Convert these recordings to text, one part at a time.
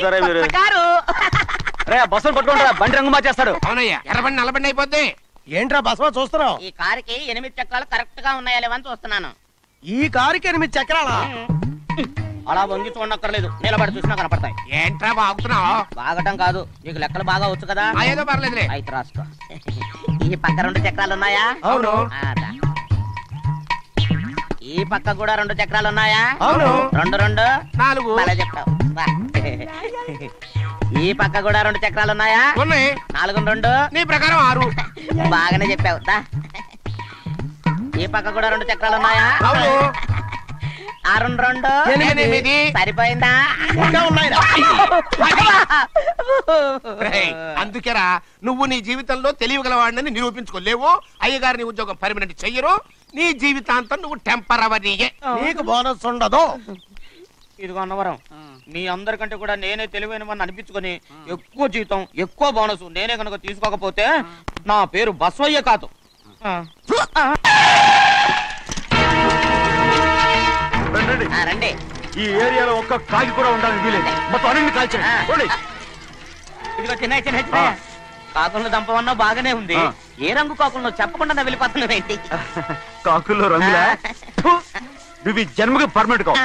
దొరుకుతారా మీరు? రే బస్సులు పట్టుకుంటారా, బండి రంగు మార్చేస్తాడు. అవునయ్యా, ఎర్రబండి నల్లబండి అయిపోద్ది. ఏంట్రా బసవ చూస్తున్నావు? ఈ కారుకి 8 చక్రాలు కరెక్ట్ గా ఉన్నాయా లేవని చూస్తున్నాను. ఈ కారుకి 8 చక్రాలా? అలా వంగి చూడక్కర్లేదు, నిలబడి చూసినా కనపడతాయి. ఏంట్రా బాగుతున్నావు? బాగటం కాదు, నీకు లెక్కలు బాగా వచ్చు కదా. ఏదో పర్లేదులే. అయితే రాసుకో. ఈ పక్క 2 చక్రాలు ఉన్నాయా? అవును. ఈ పక్క కూడా 2 చక్రాలు ఉన్నాయా? అవును. 2 2 4. అలా చెప్తావు. ఈ పక్క కూడా 2 చక్రాలు ఉన్నాయా? ఉన్నాయి. 4 2 నీ ప్రకారం 6. బాగానే చెప్పావు. ఈ పక్క కూడా 2 చక్రాలు ఉన్నాయా? అవును. 6 2 8. సరిపోయిందా? ఇంకా ఉన్నాయిరా. అందుకేరా నువ్వు నీ జీవితంలో తెలియగలవాడిని నిరూపించుకోలేవు. అయ్యగారిని ఉద్యోగం పర్మనెంట్ చెయ్యరు. నీ జీవితాంతం నువ్వు టెంపరవరీయే. నీకు బోనస్ ఉండదు. ఇదిగో అన్నవరం, మీ అందరికంటే కూడా నేనే తెలివైన వాడిని అనిపించుకొని ఎక్కువ జీతం ఎక్కువ బోనస్ నేనే కనుక తీసుకోకపోతే నా పేరు బస్వయ్య కాదు. రండి. ఈ ఏరియాలో ఒక్క కాకి కూడా ఉండాలని వీలేదు. మొత్తం అన్ని కాల్చండి. ఇదిగో చిన్న చిన్న చిన్న కాకులను దంపమన్నా బాగానే ఉంది. ఏ రంగు కాకులను చెప్పకుండా వెళ్ళిపోతున్నావు ఏంటి? కాకుల్లో రంగులా? నువ్వు జన్మకి పర్మనెంట్ కావు.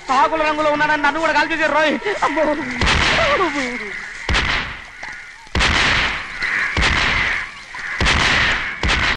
కాకుల రంగులో ఉన్నానని నన్ను కూడా కాల్చేసారు రోయ్.